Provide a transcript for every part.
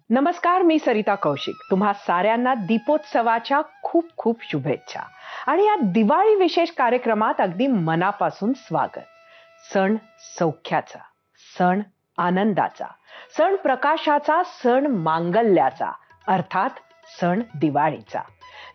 नमस्कार, मी सरिता कौशिक. तुम्हा साऱ्यांना दीपोत्सवाच्या खूप खूप शुभेच्छा. आणि या दिवाळी विशेष कार्यक्रमात अगदी मनापासून स्वागत. सण सौख्याचा, सण आनंदाचा, सण प्रकाशाचा, सण मांगल्याचा, अर्थात सण दिवाळीचा.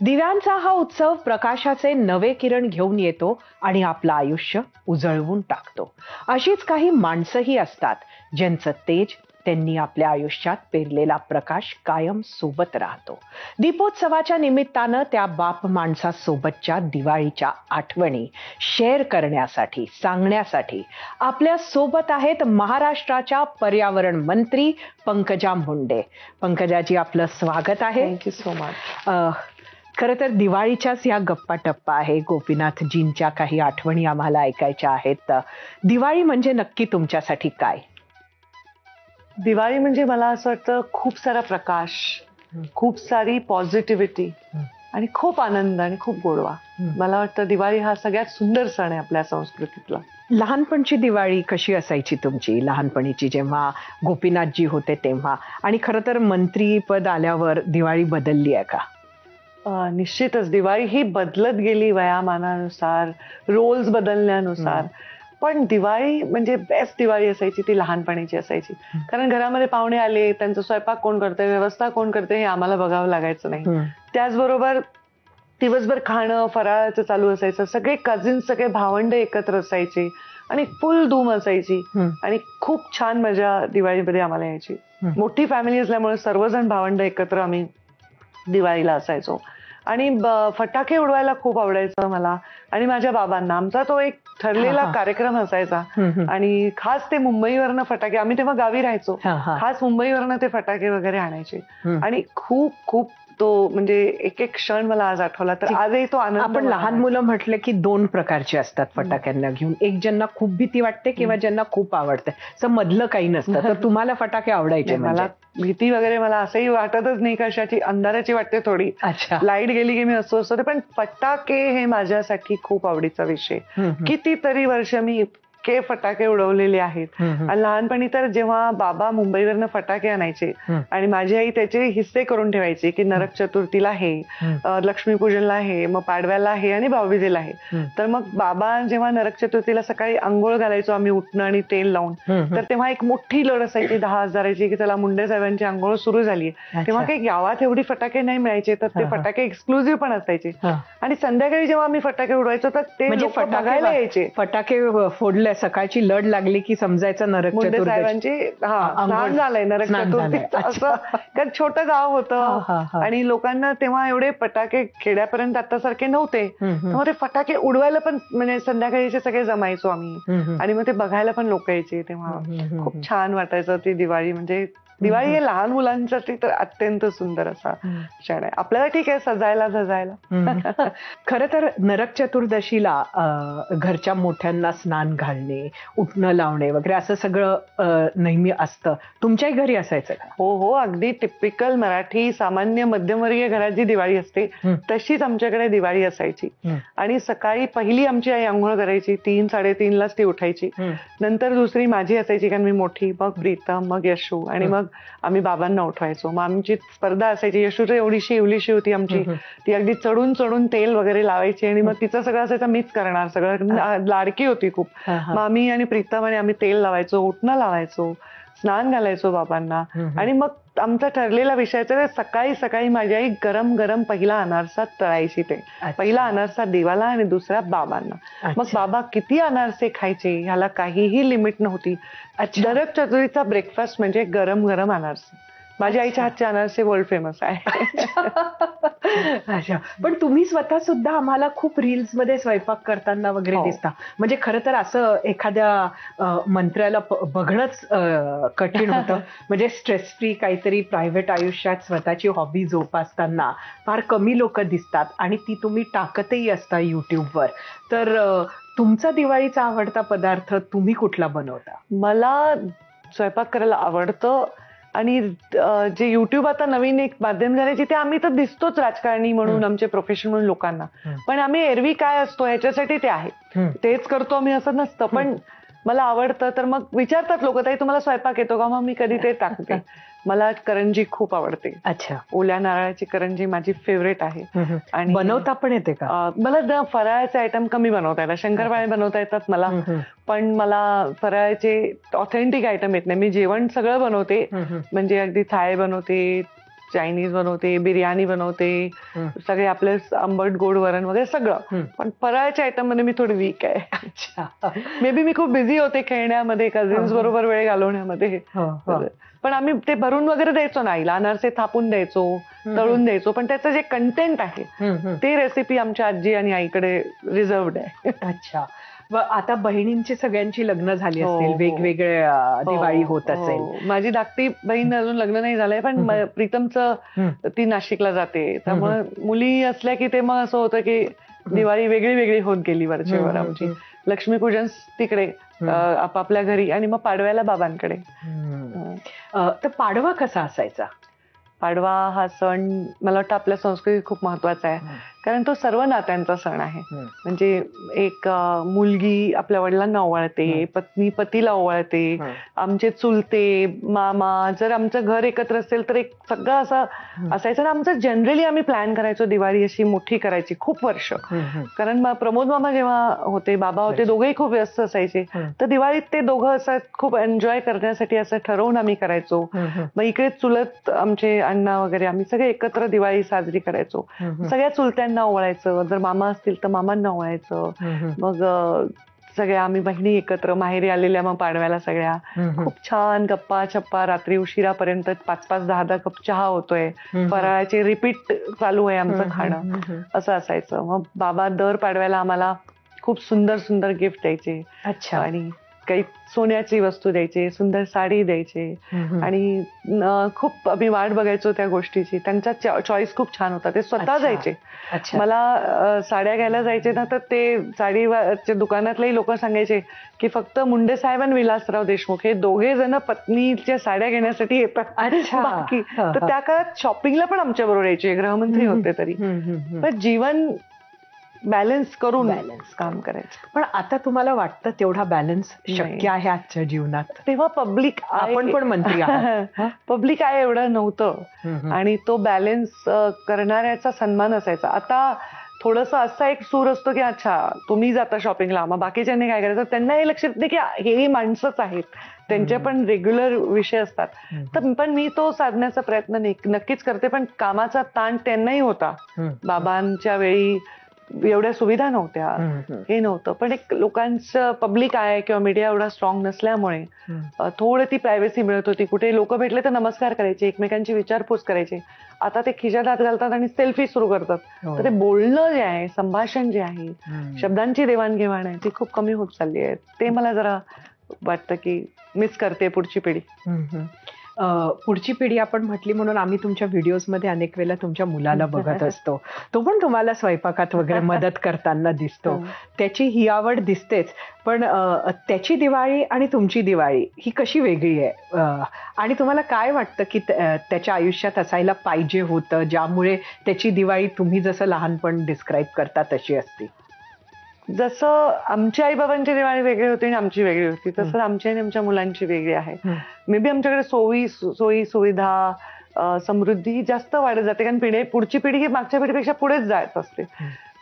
दिव्यांचा हा उत्सव प्रकाशाचे नवे किरण घेऊन येतो आणि आपलं आयुष्य उजळवून टाकतो. अशीच काही माणसंही असतात ज्यांचं तेज, त्यांनी आपल्या आयुष्यात पेरलेला प्रकाश कायम सोबत राहतो. दीपोत्सवाच्या निमित्तानं त्या बाप माणसासोबतच्या दिवाळीच्या आठवणी शेअर करण्यासाठी, सांगण्यासाठी आपल्या सोबत आहेत महाराष्ट्राच्या पर्यावरण मंत्री पंकजा मुंडे. पंकजाजी, आपलं स्वागत आहे. Thank you so much. खरं तर दिवाळीच्याच या गप्पा टप्पा आहे. गोपीनाथजींच्या काही आठवणी आम्हाला ऐकायच्या आहेत. दिवाळी म्हणजे नक्की तुमच्यासाठी काय? दिवाळी म्हणजे मला असं वाटतं खूप सारा प्रकाश, खूप सारी पॉझिटिव्हिटी आणि खूप आनंद आणि खूप गोडवा. मला वाटतं दिवाळी हा सगळ्यात सुंदर सण आहे आपल्या संस्कृतीतला. लहानपणची दिवाळी कशी असायची तुमची? लहानपणीची जेव्हा गोपीनाथजी होते तेव्हा, आणि खरं तर मंत्रीपद आल्यावर दिवाळी बदलली आहे का? निश्चितच दिवाळी ही बदलत गेली वयामानानुसार, रोल्स बदलण्यानुसार. पण दिवाळी म्हणजे बेस्ट दिवाळी असायची ती लहानपणीची असायची. कारण घरामध्ये पाहुणे आले, त्यांचा स्वयंपाक कोण करते, व्यवस्था कोण करते हे आम्हाला बघावं लागायचं नाही. त्याचबरोबर दिवसभर खाणं, फराळाचं चालू असायचं. सगळे कझिन्स, सगळे भावंड एकत्र असायचे आणि फुल धूम असायची आणि खूप छान मजा दिवाळीमध्ये आम्हाला यायची. मोठी फॅमिली असल्यामुळे सर्वजण भावंड एकत्र आम्ही दिवाळीला असायचो. आणि फटाके उडवायला खूप आवडायचं मला आणि माझ्या बाबांना. आमचा तो एक ठरलेला कार्यक्रम असायचा आणि खास ते मुंबईवरनं फटाके, आम्ही तेव्हा गावी राहायचो, खास मुंबईवरनं ते फटाके वगैरे आणायचे आणि खूप खूप तो म्हणजे एक एक क्षण मला आज आठवला तर आजही तो आनंद. आपण लहान मुलं म्हटलं की दोन प्रकारचे असतात फटाक्यांना घेऊन. एक ज्यांना खूप भीती वाटते किंवा ज्यांना खूप आवडते, असं मधलं काही नसतं. तर तुम्हाला फटाके आवडायचे? मला भीती वगैरे मला असंही वाटतच नाही, कशाची अंधाराची वाटते थोडी. लाईट गेली की मी असं असतं. पण फटाके हे माझ्यासाठी खूप आवडीचा विषय. कितीतरी वर्ष मी फटाके उडवलेले आहेत. आणि लहानपणी तर जेव्हा बाबा मुंबईवरनं फटाके आणायचे आणि माझी आई त्याचे हिस्से करून ठेवायची की नरक चतुर्थीला हे, लक्ष्मीपूजनला हे, मग पाडव्याला हे आणि भाऊबीजेला हे. तर मग बाबा जेव्हा नरक चतुर्थीला सकाळी आंघोळ घालायचो आम्ही उठणं आणि तेल लावून, तर तेव्हा एक मोठी लढ असायची 10,000ची की चला मुंडे साहेबांची आंघोळ सुरू झाली. तेव्हा काही गावात एवढी फटाके नाही मिळायचे, तर ते फटाके एक्सक्लुझिव्ह पण असायचे. आणि संध्याकाळी जेव्हा आम्ही फटाके उडवायचो तर ते बघायला यायचे. फटाके फोडले, सकाळची लढ लागली की समजायचं नरक साहेबांची स्नान झालंय, नरक चतुर्थीचं असं. कारण छोटं गाव होतं आणि लोकांना तेव्हा एवढे फटाके खेड्यापर्यंत आतासारखे नव्हते. मग ते फटाके उडवायला पण म्हणजे संध्याकाळीचे सगळे जमायचो आम्ही आणि मग ते बघायला पण लोक यायचे. तेव्हा खूप छान वाटायचं ती दिवाळी. म्हणजे दिवाळी हे लहान मुलांसाठी तर अत्यंत सुंदर असा क्षण आहे. आपल्याला ठीक आहे सजायला धजायला. खरं तर नरक चतुर्दशीला घरच्या मोठ्यांना स्नान घालणे, उठणं लावणे वगैरे असं सगळं नेहमी असतं. तुमच्याही घरी असायचं का? हो हो, अगदी टिपिकल मराठी सामान्य मध्यमवर्गीय घरात जी दिवाळी असते तशीच आमच्याकडे दिवाळी असायची. आणि सकाळी पहिली आमची आई आंघोळ करायची, 3-3:30लाच ती उठायची. नंतर दुसरी माझी असायची कारण मी मोठी, मग प्रीतम, मग यशू आणि मग आम्ही बाबांना उठवायचो. मग आमची स्पर्धा असायची. यशू तर एवढीशी इवलीशी होती आमची, ती अगदी चढून चढून तेल वगैरे लावायची आणि मग तिचं सगळं असायचं मीच करणार सगळं. लाडकी होती खूप. मग आम्ही आणि प्रीतम आणि आम्ही तेल लावायचो, उठणं लावायचो, स्नान घालायचो बाबांना. आणि मग आमचा ठरलेला विषयाचा सकाळी सकाळी माझी आई गरम गरम पहिला अनारसा तळायची. ते पहिला अनारसा देवाला आणि दुसरा बाबांना. मग बाबा किती अनारसे खायचे ह्याला काहीही लिमिट नव्हती. नरक चतुर्थीचा ब्रेकफास्ट म्हणजे गरम गरम अनारसे. माझ्या आईच्या हातचे अनारसे वर्ल्ड फेमस आहे. अच्छा, पण तुम्ही स्वतः सुद्धा आम्हाला खूप रील्स मध्ये स्वयंपाक करताना वगैरे दिसता. म्हणजे खरं तर असं एखाद्या मंत्र्याला बघणंच कठीण होतं. म्हणजे स्ट्रेस फ्री काहीतरी प्रायव्हेट आयुष्यात स्वतःची हॉबी जोपासताना फार कमी लोक दिसतात आणि ती तुम्ही टाकतही असता युट्यूबवर. तर तुमचा दिवाळीचा आवडता पदार्थ तुम्ही कुठला बनवता? मला स्वयंपाक करायला आवडतं आणि जे युट्यूब आता नवीन एक माध्यम झाले जिथे आम्ही तर दिसतोच राजकारणी म्हणून, आमचे प्रोफेशन म्हणून लोकांना, पण आम्ही एरवी काय असतो ह्याच्यासाठी ते आहे, तेच करतो आम्ही असं नसतं. पण मला आवडतं तर मग विचारतात लोक, ताई तुम्हाला स्वयंपाक येतो का? मग मी कधी ते टाकते. मला करंजी खूप आवडते. अच्छा. ओल्या नारळाची करंजी माझी फेवरेट आहे. आणि बनवता पण येते का? मला फराळाचे आयटम कमी बनवता येतात. शंकरपाळे बनवता येतात मला, पण मला फराळाचे ऑथेंटिक आयटम येत नाही. मी जेवण सगळं बनवते, म्हणजे अगदी थाय बनवते, चायनीज बनवते, बिर्याणी बनवते, सगळे आपले आंबट गोड वरण वगैरे सगळं. पण फराळाच्या आयटम मध्ये मी थोडी वीक आहे. अच्छा. मे बी मी खूप बिझी होते खेळण्यामध्ये, कझिन्स बरोबर वेळ घालवण्यामध्ये. पण आम्ही ते भरून वगैरे द्यायचो ना आईला, अनारसे थापून द्यायचो, तळून द्यायचो, पण त्याचं जे कंटेंट आहे ते रेसिपी आमच्या आजी आणि आईकडे रिझर्वड आहे. अच्छा. आता बहिणींची सगळ्यांची लग्न झाली असतील, हो. वेगवेगळे दिवाळी होत असेल. माझी धाकटी बहीण अजून लग्न नाही झालंय, पण प्रीतमचं ती नाशिकला जाते, त्यामुळे मुली असल्या की ते मग असं होतं की दिवाळी वेगळी वेगळी होत गेली वरचेवर आमची. लक्ष्मीपूजन तिकडे आपापल्या घरी, आणि मग पाडव्याला बाबांकडे. तर पाडवा कसा असायचा? पाडवा हा सण मला वाटतं आपल्या संस्कृतीत खूप महत्वाचा आहे, कारण तो सर्व नात्यांचा सण आहे. म्हणजे एक मुलगी आपल्या वडिलांना ओवाळते, पत्नी पतीला ओवाळते, आमचे चुलते मामा, जर आमचं घर एकत्र असेल तर एक सगळं असं असायचं ना. आमचं जनरली आम्ही प्लॅन करायचो दिवाळी अशी मोठी करायची खूप वर्ष, कारण प्रमोद मामा जेव्हा होते, बाबा होते, दोघेही खूप व्यस्त असायचे, तर दिवाळीत ते दोघं असं खूप एन्जॉय करण्यासाठी असं ठरवून आम्ही करायचो. मग इकडे चुलत आमचे अण्णा वगैरे आम्ही सगळे एकत्र दिवाळी साजरी करायचो. सगळ्या चुलत्यांना ओवाळायचं, जर मामा असतील तर मामांना ओवाळायचं. मग सगळ्या आम्ही बहिणी एकत्र माहेरी आलेल्या मग पाडव्याला सगळ्या खूप छान गप्पा छप्पा, रात्री उशिरापर्यंत 5-5, 10-10 कप चहा होतोय, फराळाचे रिपीट चालू आहे आमचं खाणं, असं असायचं. मग बाबा दर पाडव्याला आम्हाला खूप सुंदर सुंदर गिफ्ट द्यायचे. अच्छा. आणि काही सोन्याची वस्तू द्यायचे, सुंदर साडी द्यायचे, आणि खूप आम्ही वाट बघायचो त्या गोष्टीची. त्यांचा चॉईस खूप छान होता, ते स्वतः जायचे. मला साड्या घ्यायला जायचे ना, तर ते साडीच्या दुकानातलेही लोक सांगायचे की फक्त मुंडे साहेब आणि विलासराव देशमुख हे दोघे जण पत्नीच्या साड्या घेण्यासाठी येतात. बाकी तर त्या काळात शॉपिंगला पण आमच्या बरोबर यायचे, गृहमंत्री होते तरी. पण जीवन बॅलन्स करून काम करायचं. पण आता तुम्हाला वाटतं तेवढा बॅलन्स शक्य आहे आजच्या जीवनात? तेव्हा पब्लिक, आपण पण मंत्री आहात, पब्लिक आहे एवढं नव्हतं, आणि तो बॅलन्स करणाऱ्याचा सन्मान असायचा. आता थोडंसं असा एक सूर असतो की अच्छा तुम्ही जाता शॉपिंगला, मग बाकीच्यांनी काय करायचं, त्यांना हे लक्षात येते की हे माणसंच आहेत, त्यांचे पण रेग्युलर विषय असतात. तर पण मी तो साधण्याचा प्रयत्न नक्कीच करते. पण कामाचा ताण त्यांनाही होता. बाबांच्या वेळी एवढ्या सुविधा नव्हत्या, हे नव्हतं, पण एक लोकांचं पब्लिक आहे किंवा मीडिया एवढा स्ट्रॉंग नसल्यामुळे थोडी ती प्रायव्हसी मिळत होती. कुठे लोक भेटले तर नमस्कार करायचे, एकमेकांची विचारपूस करायचे. आता ते खिशात हात घालतात आणि सेल्फी सुरू करतात. तर ते बोलणं जे आहे, संभाषण जे आहे, शब्दांची देवाणघेवाण आहे, ती खूप कमी होत चालली आहे. ते मला जरा वाटतं की मिस करते पुढची पिढी. पुढची पिढी आपण म्हटली म्हणून आम्ही तुमच्या व्हिडिओजमध्ये अनेक वेळेला तुमच्या मुलाला बघत असतो. तो पण तुम्हाला स्वयंपाकात वगैरे मदत करताना दिसतो. त्याची ही आवड दिसतेच, पण त्याची दिवाळी आणि तुमची दिवाळी ही कशी वेगळी आहे? आणि तुम्हाला काय वाटतं की त्याच्या आयुष्यात असायला पाहिजे होतं, ज्यामुळे त्याची दिवाळी तुम्ही जसं लहानपण डिस्क्राईब करता तशी असती? जसं आमच्या आईबाबांची दिवाळी वेगळी होती आणि आमची वेगळी होती, तसं आमची आणि आमच्या मुलांची वेगळी आहे. मे बी आमच्याकडे सोयी सुविधा समृद्धी जास्त वाढत जाते, कारण पुढची पिढी ही मागच्या पिढीपेक्षा पुढेच जात असते.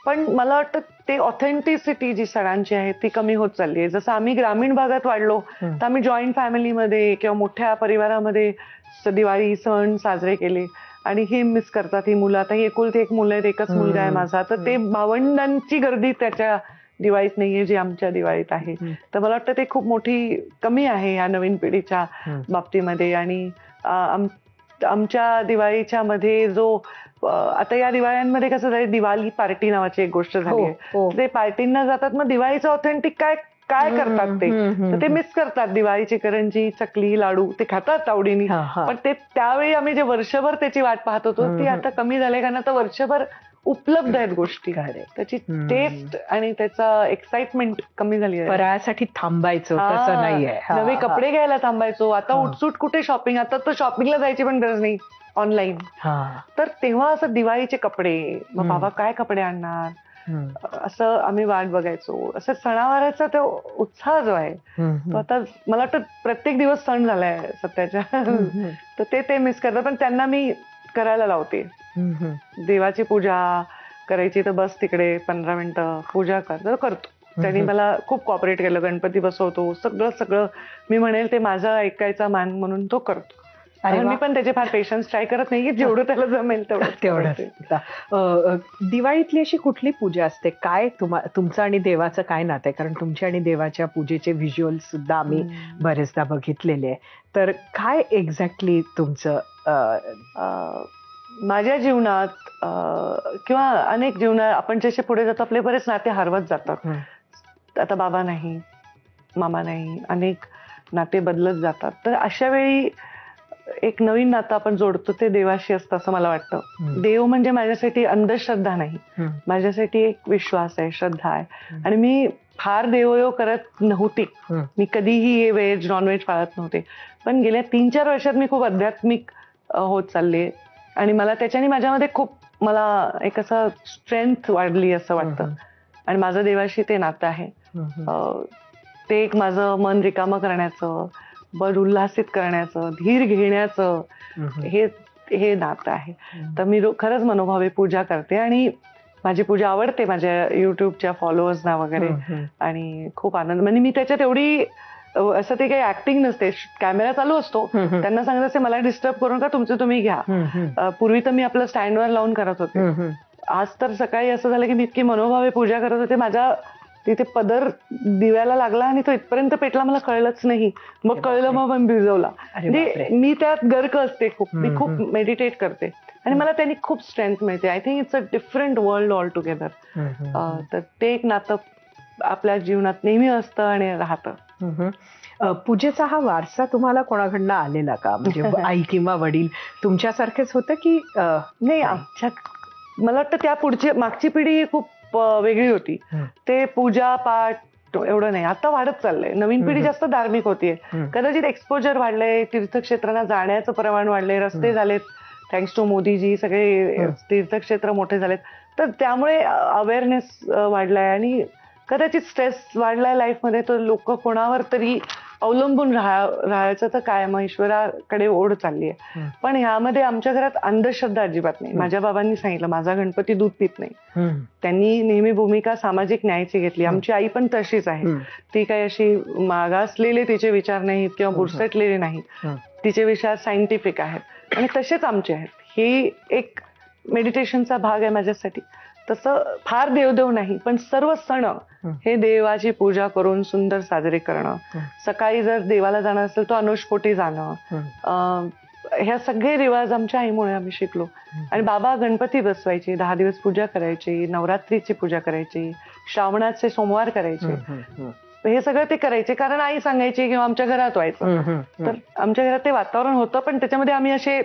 पण मला वाटतं ते ऑथेंटिसिटी जी सणांची आहे ती कमी होत चालली आहे. जसं आम्ही ग्रामीण भागात वाढलो तर आम्ही जॉईंट फॅमिलीमध्ये किंवा मोठ्या परिवारामध्ये दिवाळी सण साजरे केले, आणि हे मिस करतात ही मुलं. आता ही एकुलती एक मुलं आहेत, एकच मुलगा आहे माझा, तर ते भावंडांची गर्दी त्याच्या दिवाळीत नाहीये जी आमच्या दिवाळीत आहे. तर मला वाटतं ते खूप मोठी कमी आहे या नवीन पिढीच्या बाबतीमध्ये. आणि आमच्या दिवाळीच्या मध्ये जो आता या दिवाळ्यांमध्ये कसं झालं, दिवाळी पार्टी नावाची एक गोष्ट झाली आहे. ते पार्टींना जातात, मग दिवाळीचं ऑथेंटिक काय करतात ते, तर ते मिस करतात. दिवाळीची करंजी, चकली, लाडू ते खातात आवडीने, पण ते त्यावेळी आम्ही जे वर्षभर त्याची वाट पाहत होतो ती आता कमी झाली, कारण आता वर्षभर उपलब्ध आहेत गोष्टी, त्याची टेस्ट आणि त्याचा एक्साइटमेंट कमी झाली आहे. फराळासाठी थांबायचं तसं नाहीये, नवे कपडे घ्यायला थांबायचो, आता उठसूट कुठे शॉपिंग, आता तर शॉपिंगला जायची पण गरज नाही, ऑनलाईन. तर तेव्हा असं दिवाळीचे कपडे, मग बाबा काय कपडे आणणार, असं आम्ही वाट बघायचो. असं सणावाराचा तो उत्साह जो आहे तो आता मला वाटतं प्रत्येक दिवस सण झालाय सध्याच्या. तर ते मिस करतात, पण त्यांना मी करायला लावते. देवाची पूजा करायची तर बस तिकडे 15 मिनिटं पूजा करतो. त्यांनी मला खूप कॉपरेट केलं. गणपती बसवतो, सगळं मी म्हणेल ते माझा ऐकायचा मान म्हणून तो करतो. मी पण त्याचे फार पेशन्स ट्राय करत नाही, जेवढं त्याला जमेल तेवढं. दिवाळीतली अशी कुठली पूजा असते? काय तुमचं आणि देवाचं काय नातं आहे? कारण तुमच्या आणि देवाच्या पूजेचे व्हिज्युअल सुद्धा आम्ही बरेचदा बघितलेले आहे. तर काय एक्झॅक्टली तुमचं माझ्या जीवनात किंवा अनेक जीवनात आपण जसे पुढे जातो आपले बरेच नाते हरवत जातात. आता बाबा नाही, मामा नाही, अनेक नाते बदलत जातात. तर अशा वेळी एक नवीन नातं आपण जोडतो ते देवाशी असतं असं मला वाटतं. देव म्हणजे माझ्यासाठी अंधश्रद्धा नाही, माझ्यासाठी एक विश्वास आहे, श्रद्धा आहे. आणि मी फार देवयोग करत नव्हती. मी कधीही व्हेज नॉनव्हेज पाळत नव्हते. पण गेल्या 3-4 वर्षात मी खूप आध्यात्मिक होत चालले आणि मला त्याच्याने माझ्यामध्ये खूप मला एक असं स्ट्रेंथ वाढली असं वाटतं. आणि माझं देवाशी ते नातं आहे. ते एक माझं मन रिकामं करण्याचं, बळ उल्हासित करण्याचं, धीर घेण्याचं हे नातं आहे. तर मी खरंच मनोभावे पूजा करते आणि माझी पूजा आवडते माझ्या युट्यूबच्या फॉलोअर्सना वगैरे. आणि खूप आनंद, म्हणजे मी त्याच्यात एवढी असं ते काही ऍक्टिंग नसते. कॅमेरा चालू असतो, त्यांना सांगत असते मला डिस्टर्ब करून का तुमचं तुम्ही घ्या. पूर्वी तर मी आपलं स्टँडवर लावून करत होते. आज तर सकाळी असं झालं की मी इतकी मनोभावे पूजा करत होते, माझ्या तिथे पदर दिव्याला लागला आणि तो इथपर्यंत पेटला, मला कळलंच नाही. मग कळलं, मग पण भिजवला. म्हणजे मी त्यात गर्क असते खूप. मी खूप मेडिटेट करते आणि मला त्यांनी खूप स्ट्रेंथ मिळते. I think it's a different world all together. तर ते एक नातं आपल्या जीवनात नेहमी असतं आणि राहतं. पूजेचा हा वारसा तुम्हाला कोणाकडनं आलेला का? म्हणजे आई किंवा वडील तुमच्यासारखेच होतं की नाही? आमच्या मला वाटतं त्या पुढची मागची पिढी खूप वेगळी होती. ते पूजा पाठ एवढं नाही. आता वाढत चाललंय. नवीन पिढी जास्त धार्मिक होतीये. कदाचित एक्सपोजर वाढलंय, तीर्थक्षेत्रांना जाण्याचं प्रमाण वाढलंय, रस्ते झालेत थँक्स टू मोदीजी, सगळे तीर्थक्षेत्र मोठे झालेत. तर त्यामुळे अवेअरनेस वाढलाय आणि कदाचित स्ट्रेस वाढलाय लाईफमध्ये. तर लोक कोणावर तरी अवलंबून राहायचं तर काय, मग ईश्वराकडे ओढ चालली आहे. पण ह्यामध्ये आमच्या घरात अंधश्रद्धा अजिबात नाही. माझ्या बाबांनी सांगितलं माझा गणपती दूध पित नाही. त्यांनी नेहमी भूमिका सामाजिक न्यायाची घेतली. आमची आई पण तशीच आहे. ती काही अशी मागासलेले तिचे विचार नाहीत किंवा बुरसटलेले नाहीत. तिचे विचार सायंटिफिक आहेत आणि तसेच आमचे आहेत. ही एक मेडिटेशनचा भाग आहे माझ्यासाठी. तसं फार देवदेव नाही, पण सर्व सण हे देवाची पूजा करून सुंदर साजरे करणं. सकाळी जर देवाला जाणं असेल तर अनुष्पोटी जाणं, ह्या सगळे रिवाज आमच्या आईमुळे आम्ही शिकलो. आणि बाबा गणपती बसवायचे, 10 दिवस पूजा करायची, नवरात्रीची पूजा करायची, श्रावणाचे सोमवार करायचे. हे सगळं ते करायचे कारण आई सांगायची किंवा आमच्या घरात व्हायचं. तर आमच्या घरात ते वातावरण होतं, पण त्याच्यामध्ये आम्ही असे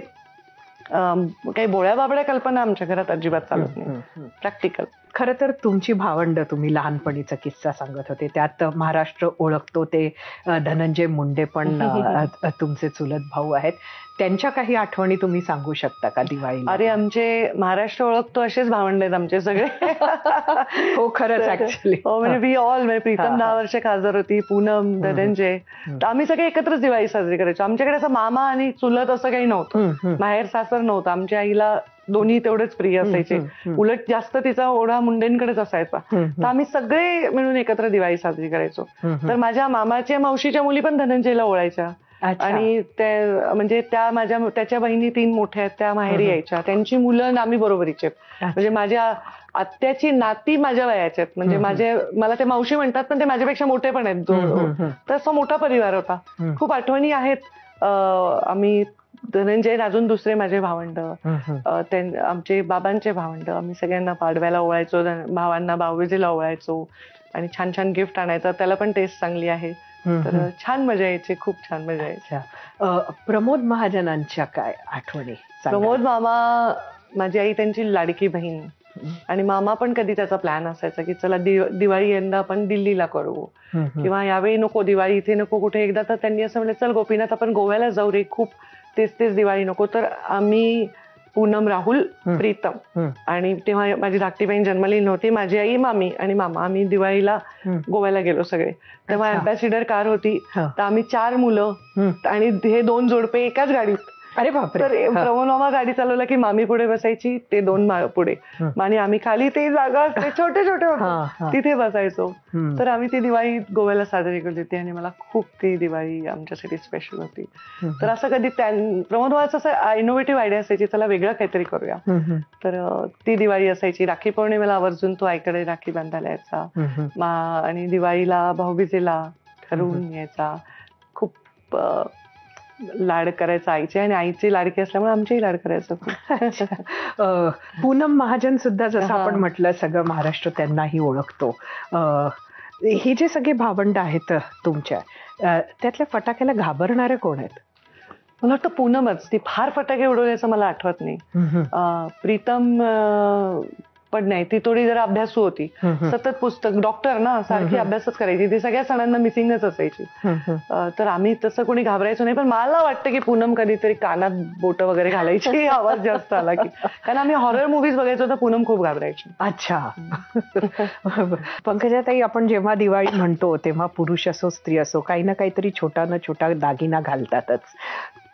काही बोळ्या बाबड्या कल्पना आमच्या घरात अजिबात चालत नाही. प्रॅक्टिकल. खरं तर तुमची भावंड, तुम्ही लहानपणीचा किस्सा सांगत होते, त्यात महाराष्ट्र ओळखतो ते धनंजय मुंडे पण तुमचे चुलत भाऊ आहेत. त्यांच्या काही आठवणी तुम्ही सांगू शकता का दिवाळीला? अरे आमचे महाराष्ट्र ओळखतो असेच भावंड आहेत आमचे सगळे. हो खरंच ऍक्च्युअली. हो म्हणजे वी ऑल, म्हणजे प्रीतम 10 वर्ष खासदार होती, पूनम, धनंजय, तर आम्ही सगळे एकत्रच दिवाळी साजरी करायचो. आमच्याकडे असं मामा आणि चुलत असं काही नव्हतं, माहेर सासर नव्हतं. आमच्या आईला दोन्ही तेवढेच प्रिय असायचे. उलट जास्त तिचा ओढा मुंडेंकडेच असायचा. तर आम्ही सगळे मिळून एकत्र दिवाळी साजरी करायचो. तर माझ्या मामाच्या मावशीच्या मुली पण धनंजयला ओळायच्या आणि म्हणजे त्याच्या बहिणी 3 मोठ्या आहेत, त्या माहेरी यायच्या. त्यांची मुलं आम्ही बरोबरीचे. म्हणजे माझ्या आत्याची नाती माझ्या वयाच्या आहेत. म्हणजे मला ते मावशी म्हणतात, पण ते माझ्यापेक्षा मोठे पण आहेत. तर असा मोठा परिवार होता. खूप आठवणी आहेत. आम्ही धनंजय अजून दुसरे माझे भावंड, आमचे बाबांचे भावंड, आम्ही सगळ्यांना पाडव्याला ओवाळायचो, भावांना भाऊबीजेला ओवाळायचो आणि छान छान गिफ्ट आणायचं. त्याला पण टेस्ट चांगली आहे. तर छान मजा यायची, खूप छान मजा यायची. प्रमोद महाजनांच्या काय आठवणी? प्रमोद मामा, माझी आई त्यांची लाडकी बहीण. आणि मामा पण कधी त्याचा प्लॅन असायचा की चला दिवाळी यंदा आपण दिल्लीला करू किंवा यावेळी नको, दिवाळी इथे नको कुठे. एकदा तर त्यांनी असं म्हणलं चल गोपीनाथ आपण गोव्याला जाऊ रे, खूप तेच दिवाळी नको. तर आम्ही पूनम, राहुल, प्रीतम आणि तेव्हा माझी धाकटी बहीण जन्मली नव्हती. माझी आई, मामी आणि मामा आम्ही दिवाळीला गोव्याला गेलो सगळे. तेव्हा अँबॅसिडर कार होती, तर आम्ही 4 मुलं आणि हे 2 जोडपे एकाच गाडीत. अरे बापरे. तर प्रमोद मामा गाडी चालवला की मामी पुढे बसायची, ते 2 पुढे आणि आम्ही खाली, ते जागा असते छोटे छोटे होते तिथे बसायचो. तर आम्ही ती दिवाळी गोव्याला साजरी केली होती आणि मला खूप ती दिवाळी आमच्यासाठी स्पेशल होती. तर असं कधी प्रमोद मामाचं असं इनोव्हेटिव्ह आयडिया असायची, चला वेगळं काहीतरी करूया. तर ती दिवाळी असायची. राखी पौर्णिमेला आवर्जून तो आईकडे राखी बांधायला यायचा आणि दिवाळीला भाऊबीजेला ठरवून यायचा. खूप लाड करायचा आईचे आणि आईची लाडकी असल्यामुळे आमचेही लाड करायचं. पूनम महाजन सुद्धा जसं आपण म्हटलं सगळं महाराष्ट्र त्यांनाही ओळखतो. ही जे सगळे भावंड आहेत तुमच्या, त्यातल्या फटाक्याला घाबरणारे कोण आहेत? मला वाटतं पूनमच. ती फार फटाके उडवल्याचं मला आठवत नाही. प्रीतम पण नाही, ती थोडी जरा अभ्यासू होती. सतत पुस्तक, डॉक्टर ना, सारखी अभ्यासच करायची. ती सगळ्या सणांना मिसिंगच असायची. तर आम्ही तसं कोणी घाबरायचो नाही. पण मला वाटतं की पूनम कधीतरी कानात बोट वगैरे घालायची आवाज जास्त आला की, कारण आम्ही हॉरर मूव्हीज बघायचो तर पूनम खूप घाबरायची. अच्छा. पंकजाताई, आपण जेव्हा दिवाळी म्हणतो तेव्हा पुरुष असो स्त्री असो काही ना काहीतरी छोटा ना छोटा दागिना घालतातच.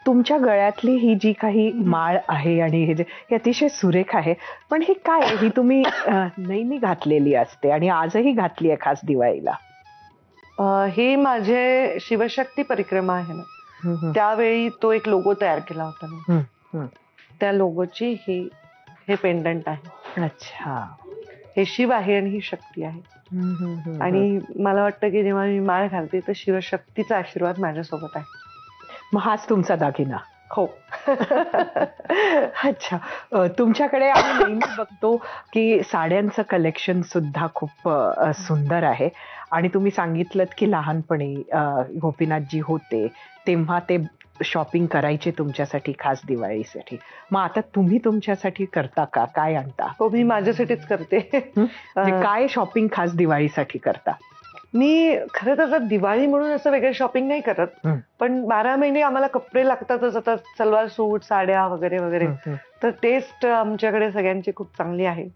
तुमच्या गळ्यातली ही जी काही माळ आहे आणि हे जे अतिशय सुरेख आहे, पण ही काय आहे? ही तुम्ही नेहमी घातलेली असते आणि आजही घातली आहे खास दिवाळीला? ही माझे शिवशक्ती परिक्रमा आहे ना, त्यावेळी तो एक लोगो तयार केला होता ना, त्या लोगोची हे पेंडंट आहे. अच्छा. हे शिव आहे आणि ही शक्ती आहे. आणि मला वाटतं की जेव्हा मी माळ घालते तर शिवशक्तीचा आशीर्वाद माझ्यासोबत आहे. मग हाच तुमचा दागिना? हो. अच्छा. तुमच्याकडे आम्ही नेहमी बघतो की साड्यांचं कलेक्शन सुद्धा खूप सुंदर आहे आणि तुम्ही सांगितलं की लहानपणी गोपीनाथजी होते तेव्हा ते शॉपिंग करायचे तुमच्यासाठी खास दिवाळीसाठी. मग आता तुम्ही तुमच्यासाठी करता का? काय आणता? हो, मी माझ्यासाठीच करते. काय शॉपिंग खास दिवाळीसाठी करता? मी खरं तर दिवाळी म्हणून असं वेगळं शॉपिंग नाही करत, पण 12 महिने आम्हाला कपडे लागतातच. आता सलवार सूट, साड्या वगैरे वगैरे. तर टेस्ट आमच्याकडे सगळ्यांची खूप चांगली आहे.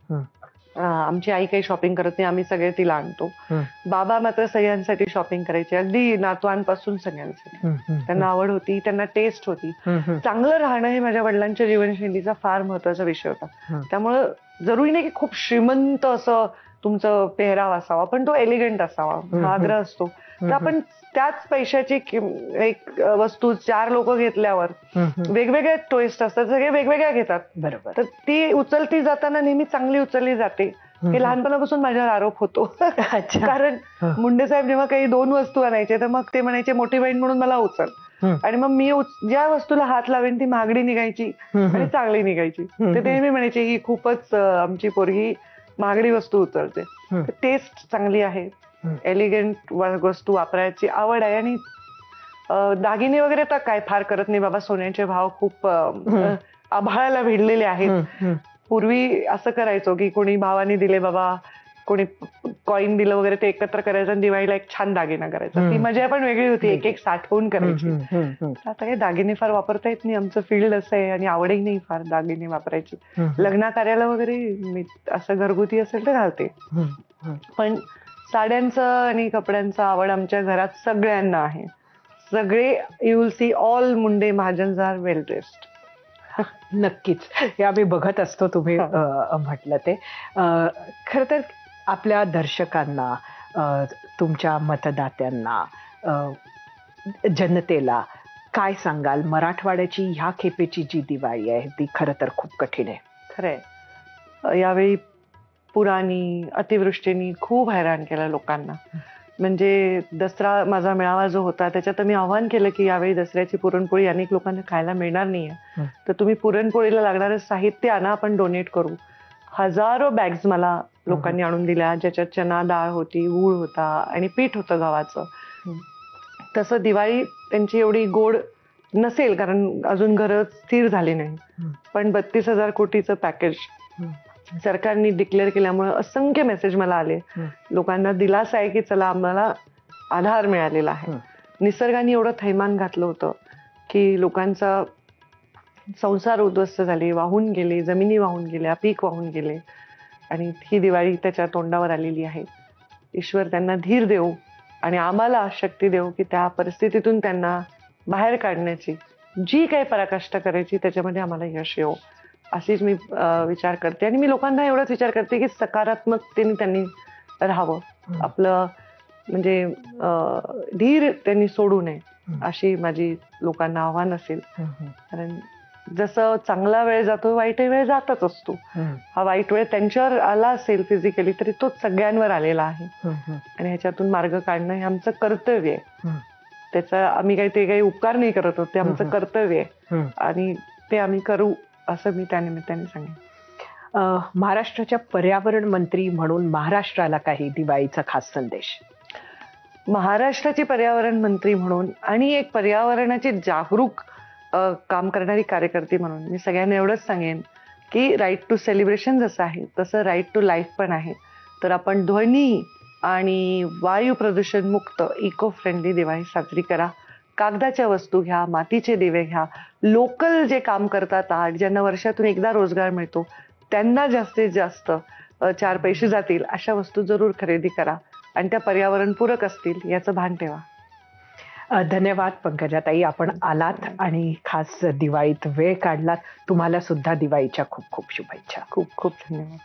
आमची आई काही शॉपिंग करत नाही, आम्ही सगळे तिला आणतो. बाबा मात्र सगळ्यांसाठी शॉपिंग करायचे, अगदी नातवांपासून सगळ्यांसाठी. त्यांना आवड होती, त्यांना टेस्ट होती. चांगलं राहणं हे माझ्या वडिलांच्या जीवनशैलीचा फार महत्वाचा विषय होता. त्यामुळं जरुरी नाही की खूप श्रीमंत असं तुमचं पेहराव असावा, पण तो एलिगंट असावा हा आग्रह असतो. तर आपण त्याच पैशाची एक वस्तू 4 लोक घेतल्यावर वेगवेगळे टेस्ट असतात, सगळे वेगवेगळ्या घेतात. बरोबर. तर ती उचलती जाताना नेहमी चांगली उचलली जाते, हे लहानपणापासून माझ्यावर आरोप होतो. कारण मुंडे साहेब जेव्हा काही 2 वस्तू आणायचे तर मग ते म्हणायचे मोठी बहीण म्हणून मला उचल, आणि मग मी ज्या वस्तूला हात लावेन ती महागडी निघायची आणि चांगली निघायची. ते नेहमी म्हणायचे ही खूपच आमची पोरगी महागडी वस्तू उचलते. टेस्ट चांगली आहे, एलिगंट वस्तू वापरायची आवड आहे. आणि दागिने वगैरे तर काय फार करत नाही बाबा, सोन्याचे भाव खूप आभाळाला भिडलेले आहेत. पूर्वी असं करायचो की कोणी भावानी दिले बाबा, कोणी कॉईन दिलं वगैरे, ते एकत्र करायचं आणि दिवाळीला एक छान दागिना करायचा. ती मजा पण वेगळी होती, एक एक साठवून करायची. आता काही दागिने फार वापरता येत नाही, आमचं फील्ड असं आहे आणि आवडही नाही फार दागिने वापरायची. लग्ना कार्याला वगैरे मी असं घरगुती असेल तर घालते, पण साड्यांचं आणि कपड्यांचं आवड आमच्या घरात सगळ्यांना आहे. सगळे, you will see all Munde Mahajans are well dressed. नक्कीच, हे आम्ही बघत असतो तुम्ही म्हटलं ते. खरं तर आपल्या दर्शकांना, तुमच्या मतदात्यांना, जनतेला काय सांगाल? मराठवाड्याची ह्या खेपेची जी दिवाळी आहे ती खरं तर खूप कठीण आहे. खरंय, यावेळी पुरानी अतिवृष्टीनी खूप हैराण केलं लोकांना. म्हणजे दसरा माझा मेळावा जो होता त्याच्यात मी आव्हान केलं की यावेळी दसऱ्याची पुरणपोळी अनेक लोकांना खायला मिळणार नाहीये, तर तुम्ही पुरणपोळीला लागणारं साहित्य आणा, आपण डोनेट करू. हजारो बॅग्स मला लोकांनी आणून दिल्या, ज्याच्यात चना डाळ होती, गूळ होता आणि पीठ होतं गव्हाचं. तसं दिवाळी त्यांची एवढी गोड नसेल कारण अजून घरं स्थिर झाली नाही, पण 32,000 कोटीचं पॅकेज सरकारने डिक्लेअर केल्यामुळे असंख्य मेसेज मला आले. लोकांना दिलासा आहे की चला आम्हाला आधार मिळालेला आहे. निसर्गाने एवढं थैमान घातलं होतं की लोकांचा संसार उद्ध्वस्त झाले, वाहून गेले, जमिनी वाहून गेल्या, पीक वाहून गेले आणि ही दिवाळी त्याच्या तोंडावर आलेली आहे. ईश्वर त्यांना धीर देऊ आणि आम्हाला शक्ती देऊ की त्या परिस्थितीतून त्यांना बाहेर काढण्याची जी काही पराकाष्ठा करायची त्याच्यामध्ये आम्हाला यश येऊ, अशीच मी विचार करते. आणि मी लोकांना एवढाच विचार करते की सकारात्मकतेने त्यांनी राहावं, आपलं म्हणजे धीर त्यांनी सोडू नये, अशी माझी लोकांना आव्हान असेल. कारण जसं चांगला वेळ जातो वाईटही वेळ जातच असतो. हा वाईट वेळ त्यांच्यावर आला असेल फिजिकली तरी तो सगळ्यांवर आलेला आहे आणि ह्याच्यातून मार्ग काढणं हे आमचं कर्तव्य आहे. त्याचा आम्ही काही उपकार नाही करत आहोत, ते आमचं कर्तव्य आहे आणि ते आम्ही करू असं मी त्यानिमित्ताने सांगेन. महाराष्ट्राच्या पर्यावरण मंत्री म्हणून महाराष्ट्राला काही दिवाळीचा खास संदेश? महाराष्ट्राची पर्यावरण मंत्री म्हणून आणि एक पर्यावरणाची जागरूक काम करणारी कार्यकर्ती म्हणून मी सगळ्यांना एवढंच सांगेन की राईट टू सेलिब्रेशन जसं आहे तसं राईट टू लाईफ पण आहे. तर आपण ध्वनी आणि वायू प्रदूषण मुक्त इको फ्रेंडली दिवाळी साजरी करा. कागदाच्या वस्तू घ्या, मातीचे दिवे घ्या, लोकल जे काम करतात आज, ज्यांना वर्षातून एकदा रोजगार मिळतो त्यांना जास्तीत जास्त 4 पैसे जातील अशा वस्तू जरूर खरेदी करा आणि त्या पर्यावरणपूरक असतील याचं भान ठेवा. धन्यवाद पंकजाताई, आपण आलात आणि खास दिवाळीत वेळ काढलात. तुम्हाला सुद्धा दिवाळीच्या खूप खूप शुभेच्छा. खूप खूप धन्यवाद.